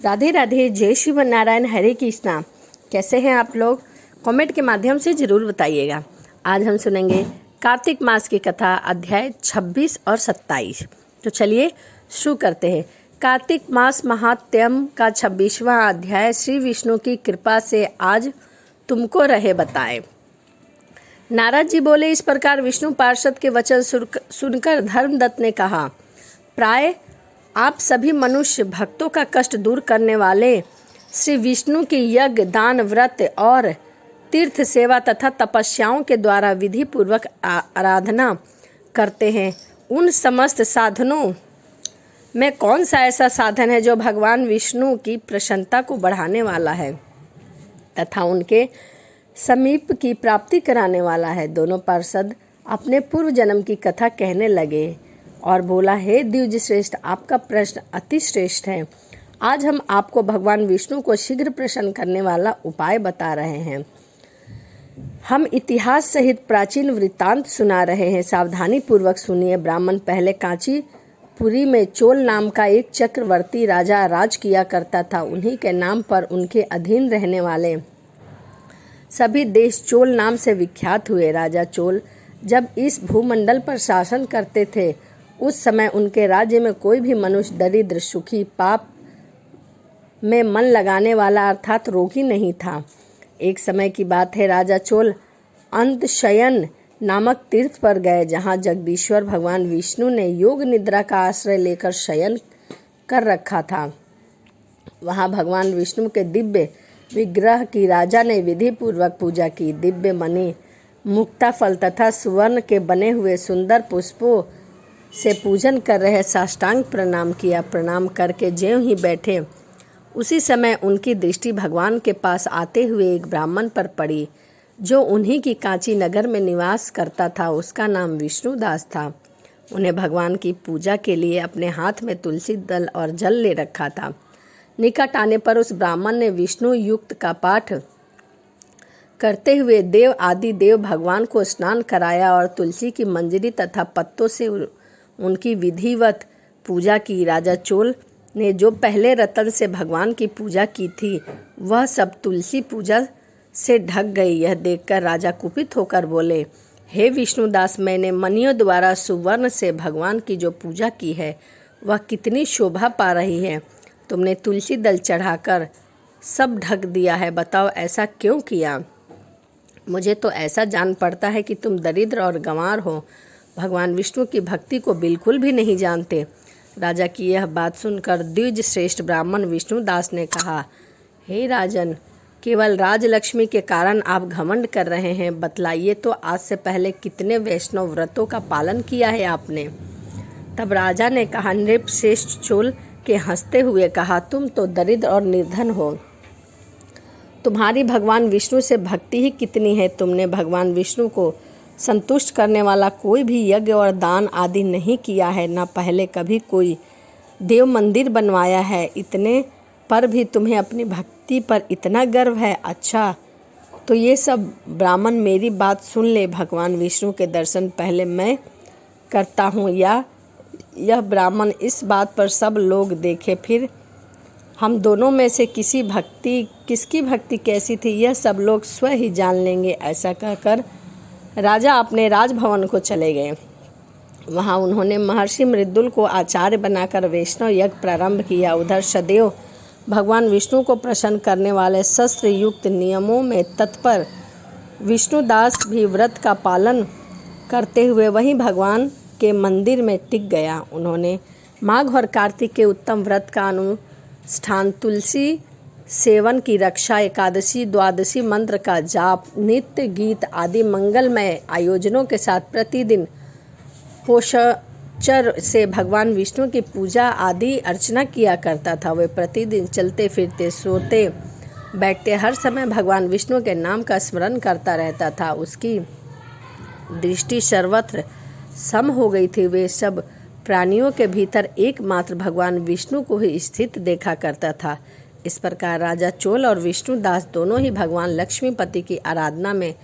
राधे राधे, जय शिव नारायण, हरे कृष्णा। कैसे हैं आप लोग? कमेंट के माध्यम से ज़रूर बताइएगा। आज हम सुनेंगे कार्तिक मास की कथा, अध्याय 26 और 27। तो चलिए शुरू करते हैं। कार्तिक मास महात्म्य का 26वां अध्याय, श्री विष्णु की कृपा से आज तुमको रहे बताए। नारद जी बोले, इस प्रकार विष्णु पार्षद के वचन सुनकर धर्मदत्त ने कहा, प्राय आप सभी मनुष्य भक्तों का कष्ट दूर करने वाले श्री विष्णु की यज्ञ, दान, व्रत और तीर्थ सेवा तथा तपस्याओं के द्वारा विधि पूर्वक आराधना करते हैं। उन समस्त साधनों में कौन सा ऐसा साधन है जो भगवान विष्णु की प्रसन्नता को बढ़ाने वाला है तथा उनके समीप की प्राप्ति कराने वाला है? दोनों पार्षद अपने पूर्व जन्म की कथा कहने लगे और बोला, हे द्विज श्रेष्ठ, आपका प्रश्न अति श्रेष्ठ है। आज हम आपको भगवान विष्णु को शीघ्र प्रसन्न करने वाला उपाय बता रहे हैं। हम इतिहास सहित प्राचीन वृत्तांत सुना रहे हैं, सावधानी पूर्वक सुनिए। ब्राह्मण पहले कांचीपुरी में चोल नाम का एक चक्रवर्ती राजा राज किया करता था। उन्हीं के नाम पर उनके अधीन रहने वाले सभी देश चोल नाम से विख्यात हुए। राजा चोल जब इस भूमंडल पर शासन करते थे, उस समय उनके राज्य में कोई भी मनुष्य दरिद्र, सुखी, पाप में मन लगाने वाला अर्थात रोगी नहीं था। एक समय की बात है, राजा चोल अंतशयन नामक तीर्थ पर गए, जहाँ जगदीश्वर भगवान विष्णु ने योग निद्रा का आश्रय लेकर शयन कर रखा था। वहाँ भगवान विष्णु के दिव्य विग्रह की राजा ने विधि पूर्वक पूजा की। दिव्य मणि, मुक्ता फल तथा सुवर्ण के बने हुए सुंदर पुष्पों से पूजन कर रहे साष्टांग प्रणाम किया। प्रणाम करके ज्यों ही बैठे, उसी समय उनकी दृष्टि भगवान के पास आते हुए एक ब्राह्मण पर पड़ी, जो उन्हीं की कांची नगर में निवास करता था। उसका नाम विष्णुदास था। उन्हें भगवान की पूजा के लिए अपने हाथ में तुलसी दल और जल ले रखा था। निकट आने पर उस ब्राह्मण ने विष्णु युक्त का पाठ करते हुए देव आदि देव भगवान को स्नान कराया और तुलसी की मंजरी तथा पत्तों से उनकी विधिवत पूजा की। राजा चोल ने जो पहले रतन से भगवान की पूजा की थी, वह सब तुलसी पूजा से ढक गई। यह देखकर राजा कुपित होकर बोले, हे विष्णुदास, मैंने मणियों द्वारा सुवर्ण से भगवान की जो पूजा की है, वह कितनी शोभा पा रही है। तुमने तुलसी दल चढ़ाकर सब ढक दिया है। बताओ, ऐसा क्यों किया? मुझे तो ऐसा जान पड़ता है कि तुम दरिद्र और गंवार हो, भगवान विष्णु की भक्ति को बिल्कुल भी नहीं जानते। राजा की यह बात सुनकर द्विज श्रेष्ठ ब्राह्मण विष्णुदास ने कहा, हे राजन, केवल राजलक्ष्मी के कारण आप घमंड कर रहे हैं। बतलाइए तो, आज से पहले कितने वैष्णव व्रतों का पालन किया है आपने? तब राजा ने कहा, नृप श्रेष्ठ चोल के हंसते हुए कहा, तुम तो दरिद्र और निर्धन हो, तुम्हारी भगवान विष्णु से भक्ति ही कितनी है। तुमने भगवान विष्णु को संतुष्ट करने वाला कोई भी यज्ञ और दान आदि नहीं किया है, न पहले कभी कोई देव मंदिर बनवाया है। इतने पर भी तुम्हें अपनी भक्ति पर इतना गर्व है। अच्छा, तो ये सब ब्राह्मण मेरी बात सुन ले। भगवान विष्णु के दर्शन पहले मैं करता हूँ, या यह ब्राह्मण इस बात पर सब लोग देखे, फिर हम दोनों में से किसकी भक्ति कैसी थी, यह सब लोग स्वयं ही जान लेंगे। ऐसा कहकर राजा अपने राजभवन को चले गए। वहाँ उन्होंने महर्षि मृदुल को आचार्य बनाकर वैष्णव यज्ञ प्रारंभ किया। उधर सदैव भगवान विष्णु को प्रसन्न करने वाले शस्त्र युक्त नियमों में तत्पर विष्णुदास भी व्रत का पालन करते हुए वहीं भगवान के मंदिर में टिक गया। उन्होंने माघ और कार्तिक के उत्तम व्रत का अनुष्ठान, तुलसी सेवन की रक्षा, एकादशी द्वादशी मंत्र का जाप, नित्य गीत आदि मंगलमय आयोजनों के साथ प्रतिदिन होशचर से भगवान विष्णु की पूजा आदि अर्चना किया करता था। वे प्रतिदिन चलते फिरते, सोते बैठते हर समय भगवान विष्णु के नाम का स्मरण करता रहता था। उसकी दृष्टि सर्वत्र सम हो गई थी। वे सब प्राणियों के भीतर एकमात्र भगवान विष्णु को ही स्थित देखा करता था। इस प्रकार राजा चोल और विष्णुदास दोनों ही भगवान लक्ष्मीपति की आराधना में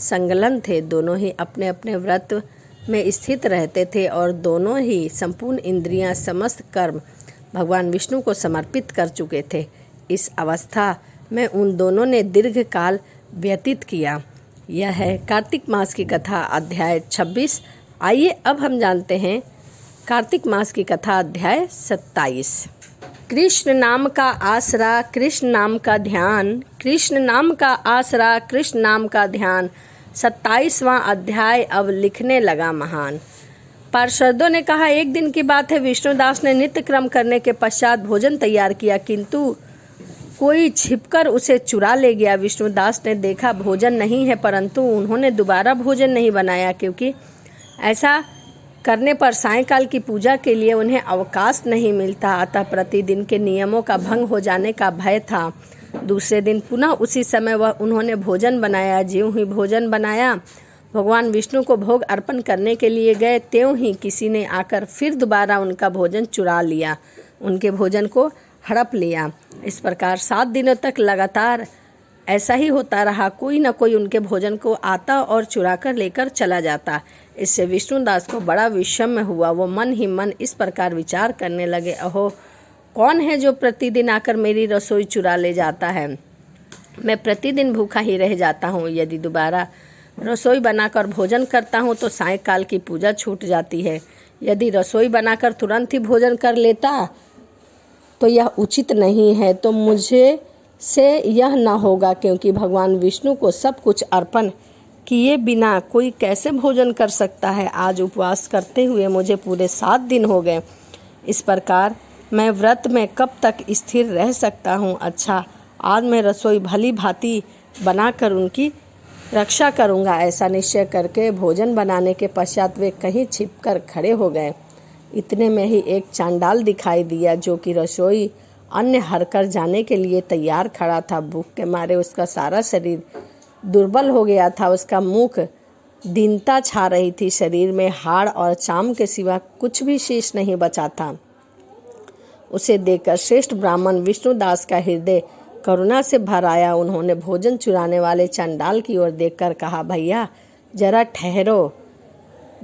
संलग्न थे। दोनों ही अपने अपने व्रत में स्थित रहते थे और दोनों ही संपूर्ण इंद्रियां, समस्त कर्म भगवान विष्णु को समर्पित कर चुके थे। इस अवस्था में उन दोनों ने दीर्घ काल व्यतीत किया। यह है कार्तिक मास की कथा अध्याय 26। आइए अब हम जानते हैं कार्तिक मास की कथा अध्याय 27। कृष्ण नाम का आसरा कृष्ण नाम का ध्यान, कृष्ण नाम का आसरा कृष्ण नाम का ध्यान। 27वां अध्याय अब लिखने लगा महान। पार्षदों ने कहा, एक दिन की बात है, विष्णुदास ने नित्य क्रम करने के पश्चात भोजन तैयार किया, किंतु कोई छिपकर उसे चुरा ले गया। विष्णुदास ने देखा भोजन नहीं है, परंतु उन्होंने दोबारा भोजन नहीं बनाया, क्योंकि ऐसा करने पर सायंकाल की पूजा के लिए उन्हें अवकाश नहीं मिलता। अतः प्रतिदिन के नियमों का भंग हो जाने का भय था। दूसरे दिन पुनः उसी समय उन्होंने भोजन बनाया। ज्यों ही भोजन बनाया, भगवान विष्णु को भोग अर्पण करने के लिए गए, त्यों ही किसी ने आकर फिर दोबारा उनका भोजन चुरा लिया, उनके भोजन को हड़प लिया। इस प्रकार 7 दिनों तक लगातार ऐसा ही होता रहा। कोई न कोई उनके भोजन को आता और चुरा कर लेकर चला जाता। इससे विष्णुदास को बड़ा विषम्य हुआ। वो मन ही मन इस प्रकार विचार करने लगे, अहो, कौन है जो प्रतिदिन आकर मेरी रसोई चुरा ले जाता है? मैं प्रतिदिन भूखा ही रह जाता हूँ। यदि दोबारा रसोई बनाकर भोजन करता हूँ तो सायंकाल की पूजा छूट जाती है। यदि रसोई बनाकर तुरंत ही भोजन कर लेता तो यह उचित नहीं है। तो मुझे से यह न होगा, क्योंकि भगवान विष्णु को सब कुछ अर्पण किए बिना कोई कैसे भोजन कर सकता है? आज उपवास करते हुए मुझे पूरे 7 दिन हो गए। इस प्रकार मैं व्रत में कब तक स्थिर रह सकता हूँ? अच्छा, आज मैं रसोई भली भांति बनाकर उनकी रक्षा करूँगा। ऐसा निश्चय करके भोजन बनाने के पश्चात वे कहीं छिपकर खड़े हो गए। इतने में ही एक चांडाल दिखाई दिया, जो कि रसोई अन्न हरकर जाने के लिए तैयार खड़ा था। भूख के मारे उसका सारा शरीर दुर्बल हो गया था। उसका मुख दीनता छा रही थी। शरीर में हाड़ और चाम के सिवा कुछ भी शेष नहीं बचा था। उसे देखकर श्रेष्ठ ब्राह्मण विष्णुदास का हृदय करुणा से भर आया। उन्होंने भोजन चुराने वाले चांडाल की ओर देखकर कहा, भैया जरा ठहरो,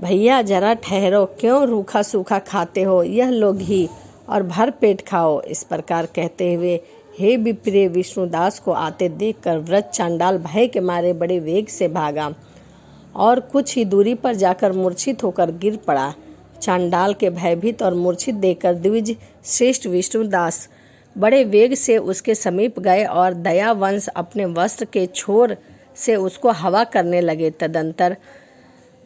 भैया जरा ठहरो, क्यों रूखा सूखा खाते हो? यह लो घी और भर पेट खाओ। इस प्रकार कहते हुए हे विप्रिय विष्णुदास को आते देखकर व्रत चांडाल भय के मारे बड़े वेग से भागा और कुछ ही दूरी पर जाकर मूर्छित होकर गिर पड़ा। चांडाल के भयभीत और मूर्छित देखकर द्विज श्रेष्ठ विष्णुदास बड़े वेग से उसके समीप गए और दयावंश अपने वस्त्र के छोर से उसको हवा करने लगे। तदंतर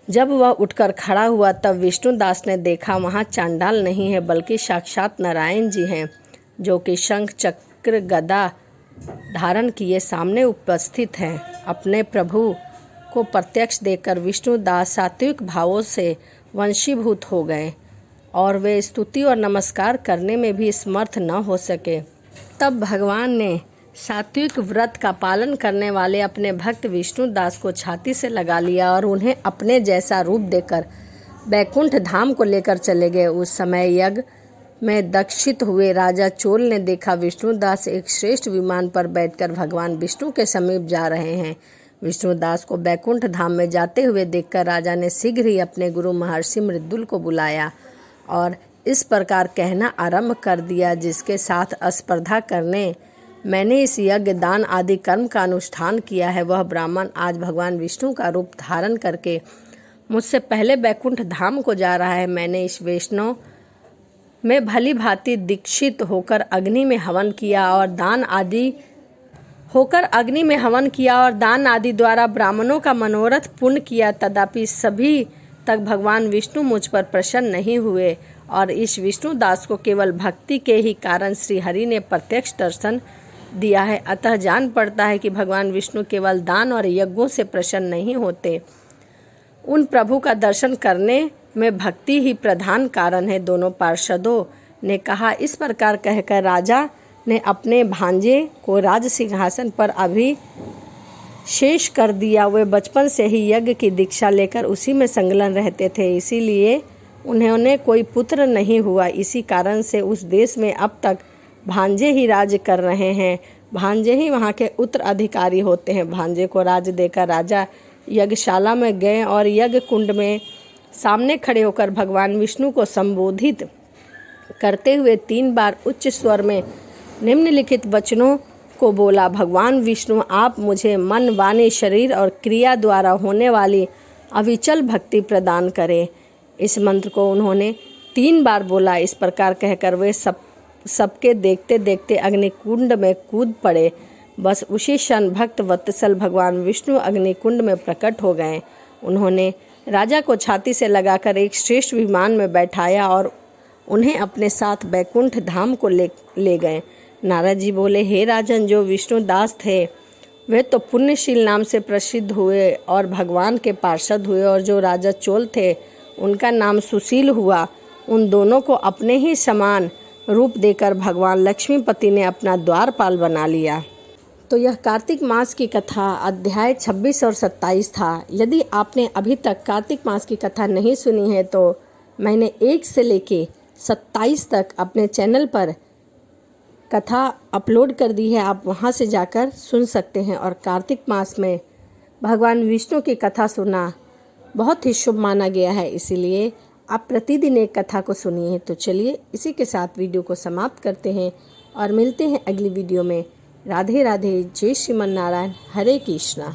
जब वह उठकर खड़ा हुआ तब विष्णुदास ने देखा वहाँ चांडाल नहीं है, बल्कि साक्षात नारायण जी हैं, जो कि शंख चक्र गदा धारण किए सामने उपस्थित हैं। अपने प्रभु को प्रत्यक्ष देखकर विष्णुदास सात्विक भावों से वंशीभूत हो गए और वे स्तुति और नमस्कार करने में भी समर्थ न हो सके। तब भगवान ने सात्विक व्रत का पालन करने वाले अपने भक्त विष्णुदास को छाती से लगा लिया और उन्हें अपने जैसा रूप देकर बैकुंठ धाम को लेकर चले गए। उस समय यज्ञ में दीक्षित हुए राजा चोल ने देखा विष्णुदास एक श्रेष्ठ विमान पर बैठकर भगवान विष्णु के समीप जा रहे हैं। विष्णुदास को बैकुंठ धाम में जाते हुए देखकर राजा ने शीघ्र ही अपने गुरु महर्षि मृदुल को बुलाया और इस प्रकार कहना आरंभ कर दिया, जिसके साथ स्पर्धा करने मैंने इस यज्ञ दान आदि कर्म का अनुष्ठान किया है, वह ब्राह्मण आज भगवान विष्णु का रूप धारण करके मुझसे पहले बैकुंठ धाम को जा रहा है। मैंने इस वैष्णव में भली भांति दीक्षित होकर अग्नि में हवन किया और दान आदि द्वारा ब्राह्मणों का मनोरथ पूर्ण किया। तथापि सभी तक भगवान विष्णु मुझ पर प्रसन्न नहीं हुए और इस विष्णुदास को केवल भक्ति के ही कारण श्री हरि ने प्रत्यक्ष दर्शन दिया है। अतः जान पड़ता है कि भगवान विष्णु केवल दान और यज्ञों से प्रसन्न नहीं होते, उन प्रभु का दर्शन करने में भक्ति ही प्रधान कारण है। दोनों पार्षदों ने कहा। इस प्रकार कहकर राजा ने अपने भांजे को राज सिंहासन पर अभिषेक कर दिया। वे बचपन से ही यज्ञ की दीक्षा लेकर उसी में संलग्न रहते थे, इसीलिए उन्हें कोई पुत्र नहीं हुआ। इसी कारण से उस देश में अब तक भांजे ही राज कर रहे हैं। भांजे ही वहाँ के उत्तराधिकारी होते हैं। भांजे को राज देकर राजा यज्ञशाला में गए और यज्ञ कुंड में सामने खड़े होकर भगवान विष्णु को संबोधित करते हुए 3 बार उच्च स्वर में निम्नलिखित वचनों को बोला। भगवान विष्णु, आप मुझे मन, वाणी, शरीर और क्रिया द्वारा होने वाली अविचल भक्ति प्रदान करें। इस मंत्र को उन्होंने 3 बार बोला। इस प्रकार कहकर वे सबके देखते देखते अग्निकुंड में कूद पड़े। बस उसी क्षण भक्त वत्सल भगवान विष्णु अग्निकुंड में प्रकट हो गए। उन्होंने राजा को छाती से लगाकर एक श्रेष्ठ विमान में बैठाया और उन्हें अपने साथ बैकुंठ धाम को ले गए। नारद जी बोले, हे राजन, जो विष्णु दास थे वे तो पुण्यशील नाम से प्रसिद्ध हुए और भगवान के पार्षद हुए, और जो राजा चोल थे उनका नाम सुशील हुआ। उन दोनों को अपने ही समान रूप देकर भगवान लक्ष्मीपति ने अपना द्वारपाल बना लिया। तो यह कार्तिक मास की कथा अध्याय 26 और 27 था। यदि आपने अभी तक कार्तिक मास की कथा नहीं सुनी है तो मैंने 1 से लेके 27 तक अपने चैनल पर कथा अपलोड कर दी है, आप वहां से जाकर सुन सकते हैं। और कार्तिक मास में भगवान विष्णु की कथा सुनना बहुत ही शुभ माना गया है, इसीलिए आप प्रतिदिन एक कथा को सुनिए। तो चलिए इसी के साथ वीडियो को समाप्त करते हैं और मिलते हैं अगली वीडियो में। राधे राधे, जय श्रीमन नारायण, हरे कृष्णा।